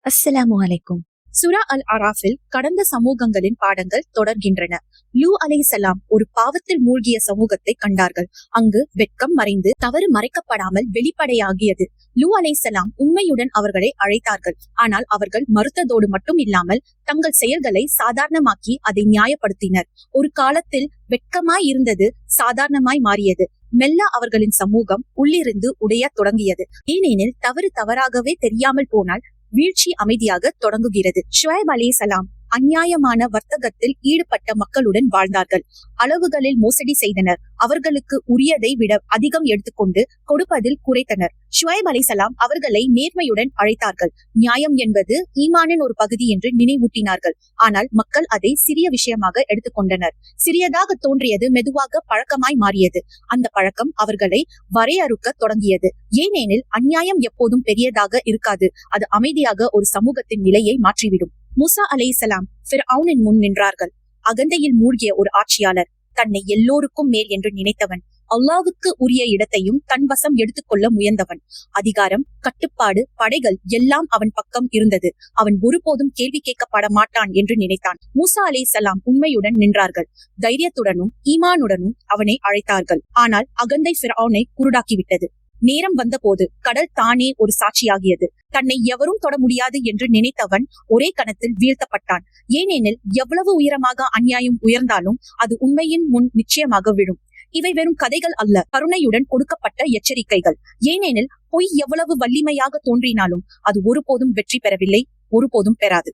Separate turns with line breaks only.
அஸ்ஸலாமு அலைக்கும். சூரா அல் அராஃபில் கடந்த சமூகங்களின் பாடங்கள் தொடர்கின்றன. லூ அலைஹிஸ்ஸலாம் ஒரு பாவத்தில் மூழ்கிய சமூகத்தை கண்டார்கள். அங்கு வெட்கம் மறைந்து தவறு மறைக்கப்படாமல் வெளிப்படையாகியது. லூ அலைஹிஸ்ஸலாம் உண்மையுடன் அவர்களை அழைத்தார்கள். ஆனால் அவர்கள் மறுத்ததோடு மட்டும் இல்லாமல் தங்கள் செயல்களை சாதாரணமாக்கி அதை நியாயப்படுத்தினர். ஒரு காலத்தில் வெட்கமாய் இருந்தது சாதாரணமாய் மாறியது. மெல்ல அவர்களின் சமூகம் உள்ளிருந்து உடையத் தொடங்கியது. ஏனெனில் தவறு தவறாகவே தெரியாமல் போனால் வீழ்ச்சி அமைதியாக தொடங்குகிறது. ஷுவைப் அலைஹிஸ்ஸலாம் அநியாயமான வர்த்தகத்தில் ஈடுபட்ட மக்களுடன் வாழ்ந்தார்கள். அளவுகளில் மோசடி செய்தனர். அவர்களுக்கு உரியதை விட அதிகம் எடுத்துக்கொண்டு கொடுப்பதில் குறைத்தனர். ஷுவைப் அலைஹிஸ்ஸலாம் அவர்களை நேர்மையுடன் அழைத்தார்கள். நியாயம் என்பது ஈமானின் ஒரு பகுதி என்று நினைவூட்டினார்கள். ஆனால் மக்கள் அதை சிறிய விஷயமாக எடுத்துக்கொண்டனர். சிறியதாக தோன்றியது மெதுவாக பழக்கமாய் மாறியது. அந்த பழக்கம் அவர்களை வரையறுக்க தொடங்கியது. ஏனெனில் அநியாயம் எப்போதும் பெரியதாக இருக்காது. அது அமைதியாக ஒரு சமூகத்தின் நிலையை மாற்றிவிடும். மூசா அலைஹிஸ்ஸலாம் ஃபிர்அவுனின் முன் நின்றார்கள். அகந்தையில் மூழ்கிய ஒரு ஆட்சியாளர், தன்னை எல்லோருக்கும் மேல் என்று நினைத்தவன், அல்லாஹ்வுக்கு உரிய இடத்தையும் தன் வசம் எடுத்துக்கொள்ள முயன்றவன். அதிகாரம், கட்டுப்பாடு, படைகள் எல்லாம் அவன் பக்கம் இருந்தது. அவன் ஒருபோதும் கேள்வி கேட்கப்பட மாட்டான் என்று நினைத்தான். மூசா அலைஹிஸ்ஸலாம் உண்மையுடன் நின்றார்கள். தைரியத்துடனும் ஈமானுடனும் அவனை அழைத்தார்கள். ஆனால் அகந்தை ஃபிர்அவுனை குருடாக்கிவிட்டது. நேரம் வந்தபோது கடல் தானே ஒரு சாட்சியாகியது. தன்னை எவரும் தொட முடியாது என்று நினைத்தவன் ஒரே கணத்தில் வீழ்த்தப்பட்டான். ஏனெனில் எவ்வளவு உயரமாக அநியாயம் உயர்ந்தாலும் அது உண்மையின் முன் நிச்சயமாக விழும். இவை வெறும் கதைகள் அல்ல, கருணையுடன் கொடுக்கப்பட்ட எச்சரிக்கைகள். ஏனெனில் பொய் எவ்வளவு வலிமையாக தோன்றினாலும் அது ஒருபோதும் வெற்றி பெறவில்லை, ஒருபோதும் பெறாது.